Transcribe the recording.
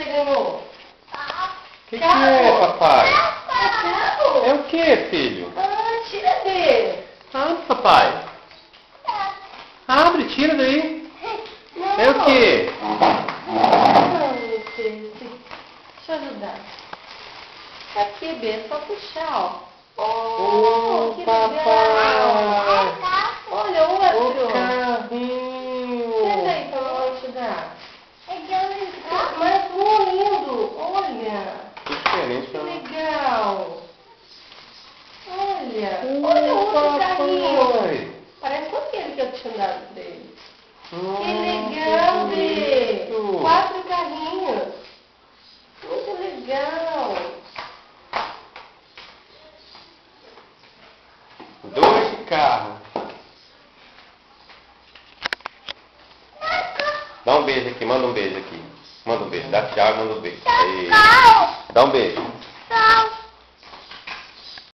você ganhou? O que é, papai? Carro? É o que, filho? Ah, tira dele. Abre, papai. Abre, tira daí. É o que? Deixa eu ajudar. Aqui, Bê, é só puxar, ó. Oh, que papai. legal. Olha, O outro. carrinho. Senta aí pra eu te dar. Mas muito lindo. Olha. Diferente Que pra mim. legal. Olha outro carrinho. Parece com aquele que eu tinha dado pra ele. Que legal, Bê. 4 carrinhos. Muito legal. 2 de carro. Dá um beijo aqui, manda um beijo aqui. Manda um beijo, dá tchau e manda um beijo. Aí. Dá um beijo.